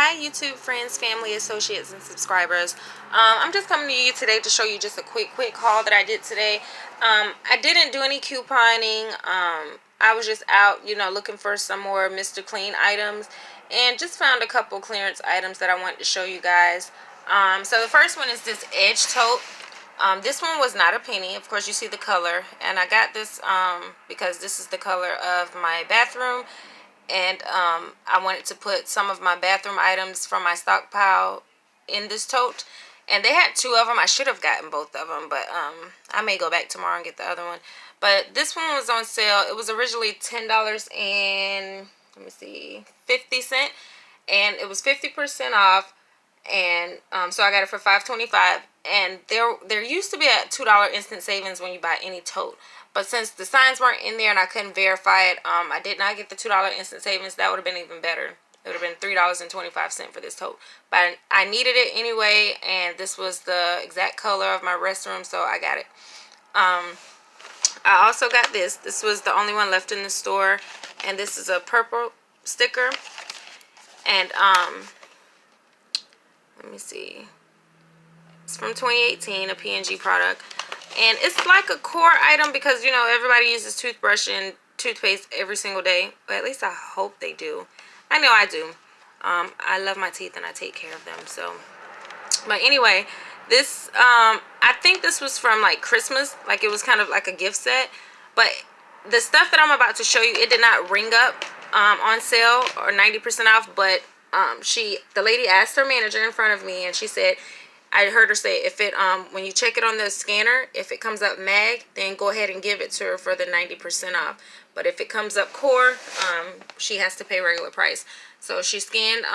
Hi YouTube friends, family, associates, and subscribers. I'm just coming to you today to show you just a quick haul that I did today. I didn't do any couponing. I was just out, looking for some more Mr. Clean items, and just found a couple clearance items that I wanted to show you guys. So the first one is this Edge tote. This one was not a penny. Of course, you see the color, and I got this because this is the color of my bathroom. And I wanted to put some of my bathroom items from my stockpile in this tote. And they had two of them. I should have gotten both of them, but I may go back tomorrow and get the other one. But this one was on sale. It was originally $10 and, let me see, 50 cents. And it was 50% off. And so I got it for $5.25. And there used to be a $2 instant savings when you buy any tote. But since the signs weren't in there and I couldn't verify it, I did not get the $2 instant savings. That would have been even better. It would have been $3.25 for this tote. But I needed it anyway, and this was the exact color of my restroom, so I got it. I also got this. This was the only one left in the store, and this is a purple sticker. And let me see. It's from 2018, a P&G product. And it's like a core item because, everybody uses toothbrush and toothpaste every single day. Or at least I hope they do. I know I do. I love my teeth and I take care of them. So, but anyway, this, I think this was from like Christmas. Like it was kind of like a gift set. But the stuff that I'm about to show you, it did not ring up on sale or 90% off. But the lady asked her manager in front of me, and she said, I heard her say, if it when you check it on the scanner, if it comes up mag, then go ahead and give it to her for the 90% off. But if it comes up core, she has to pay regular price. So she scanned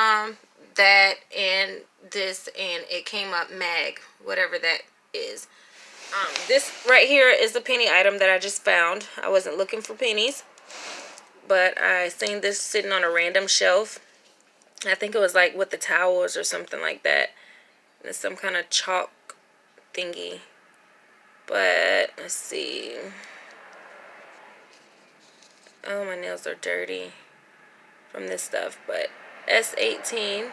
that and this, and it came up mag, whatever that is. This right here is the penny item that I just found. I wasn't looking for pennies, but I seen this sitting on a random shelf. I think it was like with the towels or something like that. It's some kind of chalk thingy. But let's see. Oh, my nails are dirty from this stuff. But S18.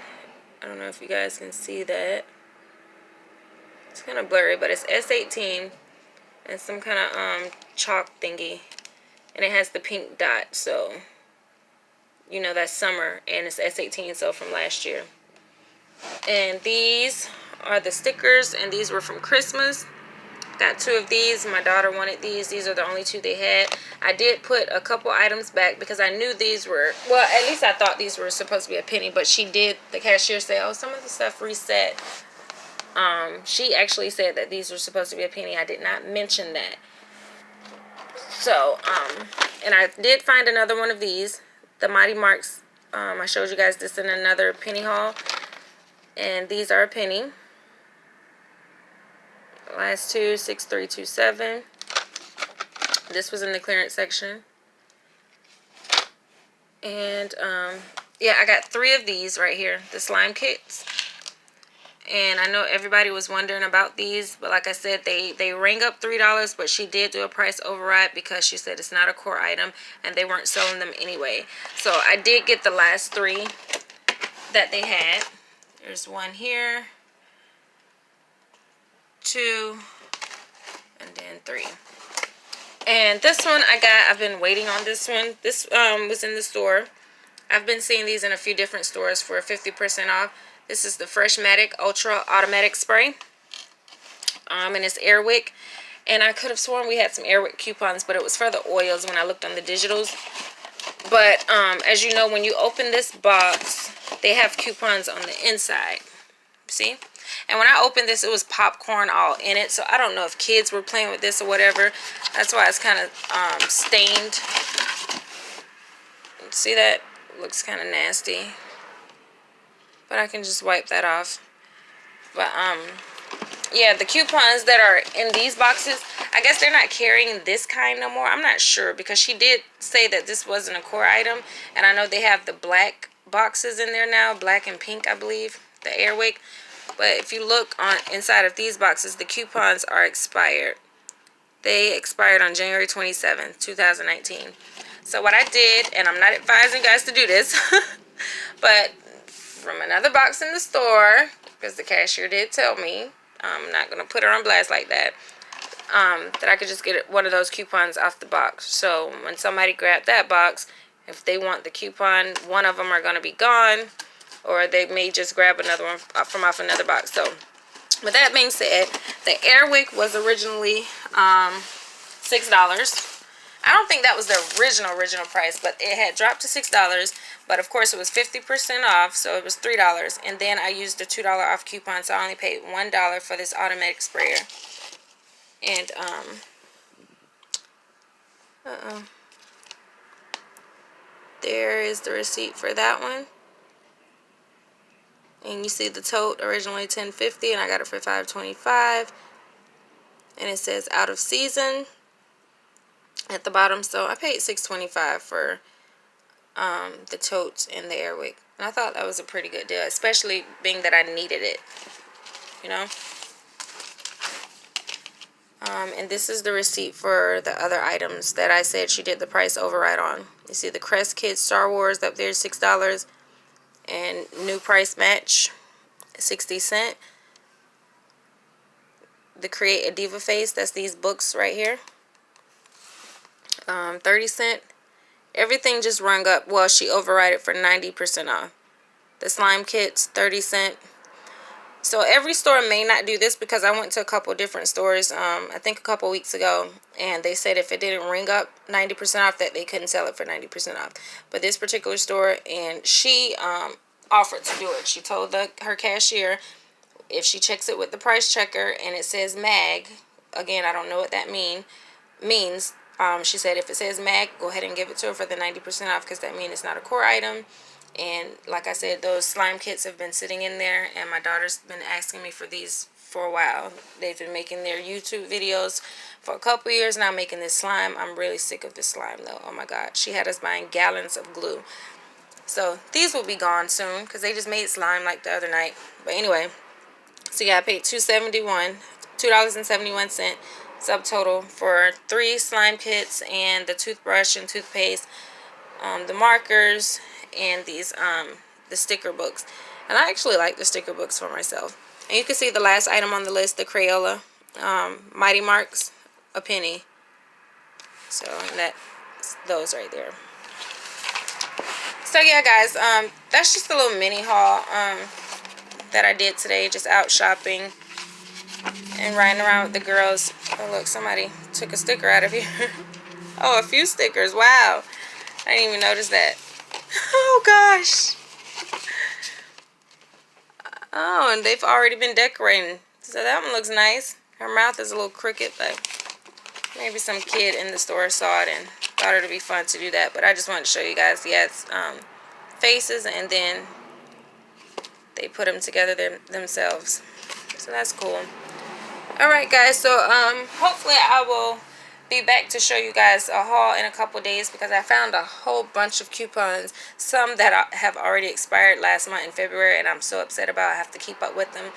I don't know if you guys can see that. It's kind of blurry, but it's S18 and some kind of chalk thingy. And it has the pink dot, so that's summer, and it's S18, so from last year. And these are the stickers, and these were from Christmas. Got two of these. My daughter wanted these. These are the only two they had. I did put a couple items back because I knew these were, well, at least I thought these were supposed to be a penny, but the cashier said, oh, some of the stuff reset. She actually said that these were supposed to be a penny. I did not mention that. So, and I did find another one of these, the Mighty Marks. I showed you guys this in another penny haul. And these are a penny. Last two, 6327. This was in the clearance section. And yeah, I got 3 of these right here, the slime kits. And I know everybody was wondering about these, but like I said, they rang up $3, but she did do a price override because she said it's not a core item and they weren't selling them anyway. So I did get the last 3 that they had. There's one here, 2, and then 3. And this one I've been waiting on this one. This was in the store. I've been seeing these in a few different stores for 50% off. This is the Freshmatic Ultra Automatic Spray. And it's Airwick. And I could have sworn we had some Airwick coupons, but it was for the oils when I looked on the digitals. But as you know, when you open this box, they have coupons on the inside. See? And when I opened this, it was popcorn all in it. So I don't know if kids were playing with this or whatever. That's why it's kind of stained. See that? It looks kind of nasty. But I can just wipe that off. But yeah, the coupons that are in these boxes, I guess they're not carrying this kind no more. I'm not sure because she did say that this wasn't a core item. And I know they have the black boxes in there now, black and pink, I believe, the Airwick. But if you look on inside of these boxes, the coupons are expired. They expired on January 27th, 2019. So what I did, and I'm not advising you guys to do this, but from another box in the store, because the cashier did tell me, I'm not going to put her on blast like that, that I could just get one of those coupons off the box. So when somebody grabbed that box, if they want the coupon, one of them are going to be gone, or they may just grab another one from off another box. So with that being said, the Airwick was originally $6. I don't think that was the original price, but it had dropped to $6. But of course it was 50% off, so it was $3. And then I used the $2 off coupon, so I only paid $1 for this automatic sprayer. And there is the receipt for that one. And you see the tote, originally $10.50, and I got it for $5.25. And it says out of season at the bottom. So I paid $6.25 for the totes and the Airwick. And I thought that was a pretty good deal, especially being that I needed it, you know. And this is the receipt for the other items that I said she did the price override on. You see the Crest Kids Star Wars up there, $6. And new price match, 60 cents. The Create a Diva Face, that's these books right here, 30 cents. Everything just rung up. Well, she overrided for 90% off. The slime kits, 30 cents. So every store may not do this, because I went to a couple different stores, I think a couple weeks ago, and they said if it didn't ring up 90% off, that they couldn't sell it for 90% off. But this particular store, and she offered to do it. She told her cashier, if she checks it with the price checker and it says MAG, again, I don't know what that means. She said if it says MAG, go ahead and give it to her for the 90% off, because that means it's not a core item. And like I said, those slime kits have been sitting in there, and my daughter's been asking me for these for a while. They've been making their YouTube videos for a couple years now, making this slime. I'm really sick of this slime though. Oh my god, she had us buying gallons of glue. So these will be gone soon, because they just made slime like the other night. But anyway, so yeah, I paid $2.71 subtotal for 3 slime kits and the toothbrush and toothpaste, the markers, and these the sticker books. And I actually like the sticker books for myself. And you can see the last item on the list, the Crayola Mighty Marks, a penny. So that's those right there. So yeah, guys, that's just a little mini haul that I did today, just out shopping and riding around with the girls. Oh look, somebody took a sticker out of here. Oh, a few stickers. Wow, I didn't even notice that. Oh gosh. Oh, and they've already been decorating. So that one looks nice. Her mouth is a little crooked, but maybe some kid in the store saw it and thought it would be fun to do that. But I just wanted to show you guys. Yeah, it's faces, and then they put them together themselves. So that's cool. Alright guys, so hopefully I will be back to show you guys a haul in a couple days, because I found a whole bunch of coupons, some that have already expired last month in February, and I'm so upset about. I have to keep up with them,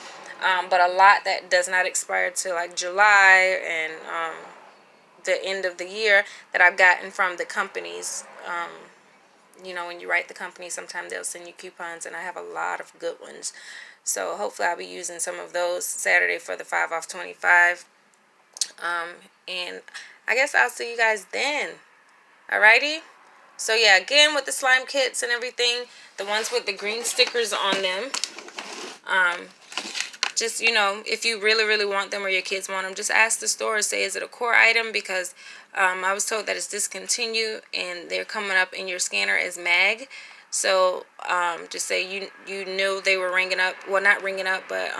but a lot that does not expire till like July and the end of the year that I've gotten from the companies. You know, when you write the company, sometimes they'll send you coupons, and I have a lot of good ones. So hopefully I'll be using some of those Saturday for the 5 off 25. And I guess I'll see you guys then. Alrighty? So yeah, again, with the slime kits and everything, the ones with the green stickers on them, just, you know, if you really want them or your kids want them, just ask the store, say, is it a core item? Because I was told that it's discontinued, and they're coming up in your scanner as MAG. So just say you knew they were ringing up. Well, not ringing up, but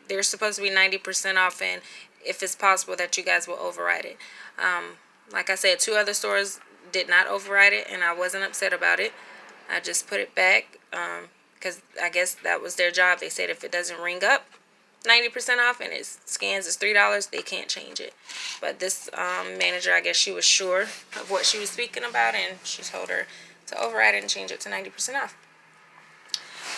they're supposed to be 90% off, and if it's possible that you guys will override it. Like I said, 2 other stores did not override it, and I wasn't upset about it. I just put it back because I guess that was their job. They said if it doesn't ring up 90% off and it scans as $3, they can't change it. But this manager, I guess she was sure of what she was speaking about, and she told her to override it and change it to 90% off.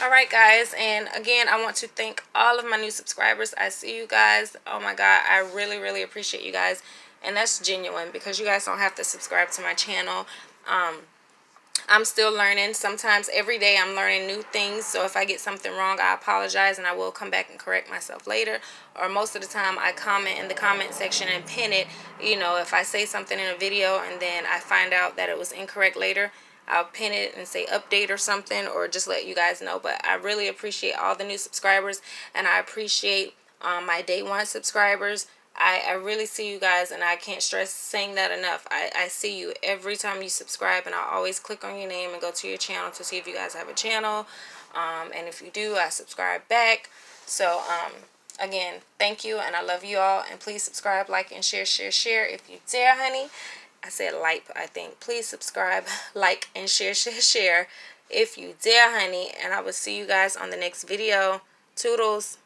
Alright guys, and again, I want to thank all of my new subscribers. I see you guys. Oh my god, I really appreciate you guys, and that's genuine, because you guys don't have to subscribe to my channel. I'm still learning. Sometimes every day I'm learning new things. So if I get something wrong, I apologize and I will come back and correct myself later. Or most of the time I comment in the comment section and pin it. You know, if I say something in a video and then I find out that it was incorrect later, I'll pin it and say update or something, or just let you guys know. But I really appreciate all the new subscribers, and I appreciate my day one subscribers. I really see you guys, and I can't stress saying that enough. I see you every time you subscribe, and I always click on your name and go to your channel to see if you guys have a channel. And if you do, I subscribe back. So, again, thank you, and I love you all. And please subscribe, like, and share if you dare, honey. I said like, I think. Please subscribe, like, and share if you dare, honey. And I will see you guys on the next video. Toodles.